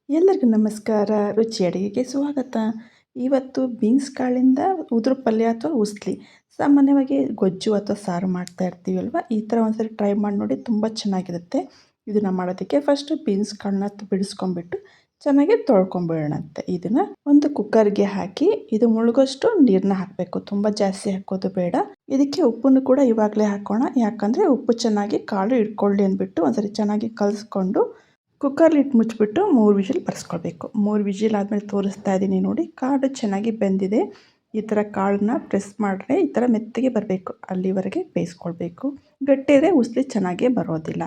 ಎಲ್ಲರಿಗೂ ನಮಸ್ಕಾರ. ರುಚಿ ಅಡುಗೆಗೆ ಸ್ವಾಗತ. ಇವತ್ತು ಬೀನ್ಸ್ ಕಾಳಿಂದ ಉದುರು ಪಲ್ಯ ಅಥವಾ ಉಸ್ಲಿ. ಸಾಮಾನ್ಯವಾಗಿ ಗೊಜ್ಜು ಅಥವಾ ಸಾರು ಮಾಡ್ತಾ ಇರ್ತೀವಲ್ವ, ಈ ಥರ ಒಂದ್ಸರಿ ಟ್ರೈ ಮಾಡಿ ನೋಡಿ, ತುಂಬ ಚೆನ್ನಾಗಿರುತ್ತೆ. ಇದನ್ನು ಮಾಡೋದಕ್ಕೆ ಫಸ್ಟು ಬೀನ್ಸ್ ಕಾಳನ್ನ ಬಿಡಿಸ್ಕೊಂಡ್ಬಿಟ್ಟು ಚೆನ್ನಾಗಿ ತೊಳ್ಕೊಂಬಿಡೋಣಂತೆ. ಇದನ್ನು ಒಂದು ಕುಕ್ಕರ್ಗೆ ಹಾಕಿ ಇದು ಮುಳುಗೋಷ್ಟು ನೀರನ್ನ ಹಾಕಬೇಕು. ತುಂಬ ಜಾಸ್ತಿ ಹಾಕೋದು ಬೇಡ. ಇದಕ್ಕೆ ಉಪ್ಪನ್ನು ಕೂಡ ಇವಾಗಲೇ ಹಾಕೋಣ, ಯಾಕಂದರೆ ಉಪ್ಪು ಚೆನ್ನಾಗಿ ಕಾಳು ಇಟ್ಕೊಳ್ಳಿ ಅಂದ್ಬಿಟ್ಟು ಒಂದ್ಸರಿ ಚೆನ್ನಾಗಿ ಕಲಿಸ್ಕೊಂಡು ಕುಕ್ಕರ್ಲಿ ಇಟ್ಟು ಮುಚ್ಚಿಬಿಟ್ಟು 3 ವಿಷಿಲ್ ಬರ್ಸ್ಕೊಳ್ಬೇಕು. 3 ವಿಷಿಲ್ ಆದಮೇಲೆ ತೋರಿಸ್ತಾ ಇದ್ದೀನಿ ನೋಡಿ, ಕಾಳು ಚೆನ್ನಾಗಿ ಬೆಂದಿದೆ. ಈ ಥರ ಕಾಳನ್ನ ಪ್ರೆಸ್ ಮಾಡಿದ್ರೆ ಈ ಥರ ಮೆತ್ತಗೆ ಬರಬೇಕು, ಅಲ್ಲಿವರೆಗೆ ಬೇಯಿಸ್ಕೊಳ್ಬೇಕು. ಗಟ್ಟಿದ್ರೆ ಉಸ್ಲಿ ಚೆನ್ನಾಗೇ ಬರೋದಿಲ್ಲ.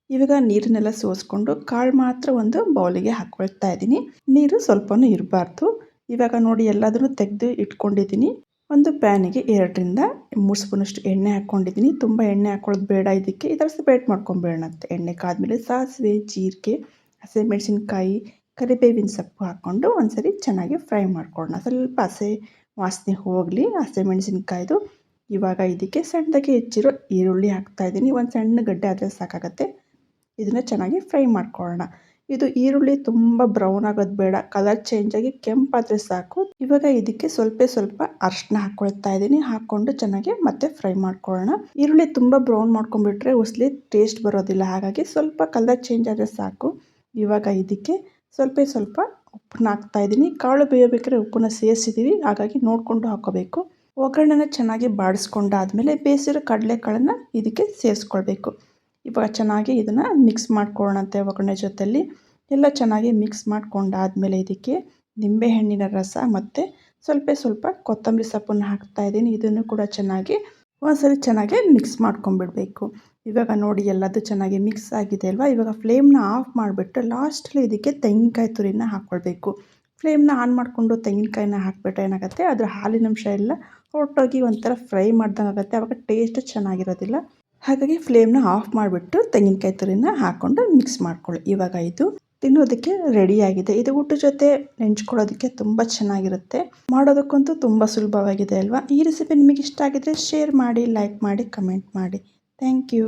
ಇವಾಗ ನೀರನ್ನೆಲ್ಲ ಸೋಸ್ಕೊಂಡು ಕಾಳು ಮಾತ್ರ ಒಂದು ಬೌಲಿಗೆ ಹಾಕ್ಕೊಳ್ತಾ ಇದ್ದೀನಿ. ನೀರು ಸ್ವಲ್ಪನೂ ಇರಬಾರ್ದು. ಇವಾಗ ನೋಡಿ ಎಲ್ಲದನ್ನು ತೆಗೆದು ಇಟ್ಕೊಂಡಿದ್ದೀನಿ. ಒಂದು ಪ್ಯಾನಿಗೆ 2ರಿಂದ 3 ಸ್ಪೂನಷ್ಟು ಎಣ್ಣೆ ಹಾಕ್ಕೊಂಡಿದ್ದೀನಿ. ತುಂಬ ಎಣ್ಣೆ ಹಾಕೊಳ್ಳೋದು ಬೇಡ. ಇದಕ್ಕೆ ಈ ಥರ ಸಪ್ರೇಟ್ ಮಾಡ್ಕೊಂಬೇಡಂತೆ. ಎಣ್ಣೆ ಕಾದ್ಮೇಲೆ ಸಾಸಿವೆ, ಜೀರಿಗೆ, ಹಸಿಮೆಣಸಿನ್ಕಾಯಿ, ಕರಿಬೇವಿನ ಸೊಪ್ಪು ಹಾಕ್ಕೊಂಡು ಒಂದ್ಸರಿ ಚೆನ್ನಾಗಿ ಫ್ರೈ ಮಾಡ್ಕೊಳ್ಳೋಣ. ಸ್ವಲ್ಪ ಹಸಿ ವಾಸನೆ ಹೋಗಲಿ ಹಸಿಮೆಣಸಿನ್ಕಾಯ್ದು. ಇವಾಗ ಇದಕ್ಕೆ ಸಣ್ಣದಾಗಿ ಹೆಚ್ಚಿರೋ ಈರುಳ್ಳಿ ಹಾಕ್ತಾಯಿದ್ದೀನಿ. ಒಂದು ಸಣ್ಣ ಗಡ್ಡೆ ಆದರೆ ಸಾಕಾಗತ್ತೆ. ಇದನ್ನು ಚೆನ್ನಾಗಿ ಫ್ರೈ ಮಾಡ್ಕೊಳ್ಳೋಣ. ಇದು ಈರುಳ್ಳಿ ತುಂಬ ಬ್ರೌನ್ ಆಗೋದು ಬೇಡ, ಕಲರ್ ಚೇಂಜ್ ಆಗಿ ಕೆಂಪಾದರೆ ಸಾಕು. ಇವಾಗ ಇದಕ್ಕೆ ಸ್ವಲ್ಪ ಅರಿಶಿನ ಹಾಕ್ಕೊಳ್ತಾ ಇದ್ದೀನಿ. ಹಾಕ್ಕೊಂಡು ಚೆನ್ನಾಗಿ ಮತ್ತೆ ಫ್ರೈ ಮಾಡ್ಕೊಳ್ಳೋಣ. ಈರುಳ್ಳಿ ತುಂಬ ಬ್ರೌನ್ ಮಾಡ್ಕೊಂಡ್ಬಿಟ್ರೆ ಉಸ್ಲಿ ಟೇಸ್ಟ್ ಬರೋದಿಲ್ಲ, ಹಾಗಾಗಿ ಸ್ವಲ್ಪ ಕಲರ್ ಚೇಂಜ್ ಆದರೆ ಸಾಕು. ಇವಾಗ ಇದಕ್ಕೆ ಸ್ವಲ್ಪ ಉಪ್ಪನ್ನ ಹಾಕ್ತಾ ಇದ್ದೀನಿ. ಕಾಳು ಬೇಯಬೇಕಾದ್ರೆ ಉಪ್ಪನ್ನ ಸೇರಿಸಿದ್ದೀವಿ, ಹಾಗಾಗಿ ನೋಡಿಕೊಂಡು ಹಾಕೋಬೇಕು. ಒಗ್ಗರಣೆನ ಚೆನ್ನಾಗಿ ಬಾಡಿಸ್ಕೊಂಡಾದ್ಮೇಲೆ ಬೇಯಿಸಿರೋ ಕಡಲೆಕಾಳನ್ನು ಇದಕ್ಕೆ ಸೇರಿಸ್ಕೊಳ್ಬೇಕು. ಇವಾಗ ಚೆನ್ನಾಗಿ ಇದನ್ನು ಮಿಕ್ಸ್ ಮಾಡ್ಕೊಳ್ಳೋಣಂತೆ. ಒಗ್ಗರಣೆ ಜೊತೆಯಲ್ಲಿ ಎಲ್ಲ ಚೆನ್ನಾಗಿ ಮಿಕ್ಸ್ ಮಾಡ್ಕೊಂಡಾದ್ಮೇಲೆ ಇದಕ್ಕೆ ನಿಂಬೆಹಣ್ಣಿನ ರಸ ಮತ್ತು ಸ್ವಲ್ಪ ಕೊತ್ತಂಬರಿ ಸೊಪ್ಪನ್ನು ಹಾಕ್ತಾಯಿದ್ದೀನಿ. ಇದನ್ನು ಕೂಡ ಚೆನ್ನಾಗಿ ಮಿಕ್ಸ್ ಮಾಡ್ಕೊಂಬಿಡಬೇಕು. ಇವಾಗ ನೋಡಿ ಎಲ್ಲದು ಚೆನ್ನಾಗಿ ಮಿಕ್ಸ್ ಆಗಿದೆ ಅಲ್ವಾ. ಇವಾಗ ಫ್ಲೇಮ್ನ ಆಫ್ ಮಾಡಿಬಿಟ್ಟು ಲಾಸ್ಟಲ್ಲಿ ಇದಕ್ಕೆ ತೆಂಗಿನಕಾಯಿ ತುರಿನ ಹಾಕ್ಕೊಳ್ಬೇಕು. ಫ್ಲೇಮ್ನ ಆನ್ ಮಾಡಿಕೊಂಡು ತೆಂಗಿನಕಾಯಿನ ಹಾಕಿಬಿಟ್ರೆ ಏನಾಗುತ್ತೆ, ಅದರ ಹಾಲಿನಂಶ ಎಲ್ಲ ಹೊರಟೋಗಿ ಒಂಥರ ಫ್ರೈ ಮಾಡ್ದಂಗೆ ಆಗುತ್ತೆ. ಆವಾಗ ಟೇಸ್ಟ್ ಚೆನ್ನಾಗಿರೋದಿಲ್ಲ. ಹಾಗಾಗಿ ಫ್ಲೇಮ್ನ ಆಫ್ ಮಾಡಿಬಿಟ್ಟು ತೆಂಗಿನಕಾಯಿ ತುರಿನ ಹಾಕ್ಕೊಂಡು ಮಿಕ್ಸ್ ಮಾಡ್ಕೊಳ್ಳಿ. ಇವಾಗ ಇದು ತಿನ್ನೋದಕ್ಕೆ ರೆಡಿಯಾಗಿದೆ. ಇದು ಊಟದ ಜೊತೆ ನೆಂಚ್ಕೊಳ್ಳೋದಕ್ಕೆ ತುಂಬ ಚೆನ್ನಾಗಿರುತ್ತೆ. ಮಾಡೋದಕ್ಕಂತೂ ತುಂಬ ಸುಲಭವಾಗಿದೆ ಅಲ್ವಾ. ಈ ರೆಸಿಪಿ ನಿಮಗೆ ಇಷ್ಟ ಆಗಿದ್ರೆ ಶೇರ್ ಮಾಡಿ, ಲೈಕ್ ಮಾಡಿ, ಕಮೆಂಟ್ ಮಾಡಿ. Thank you.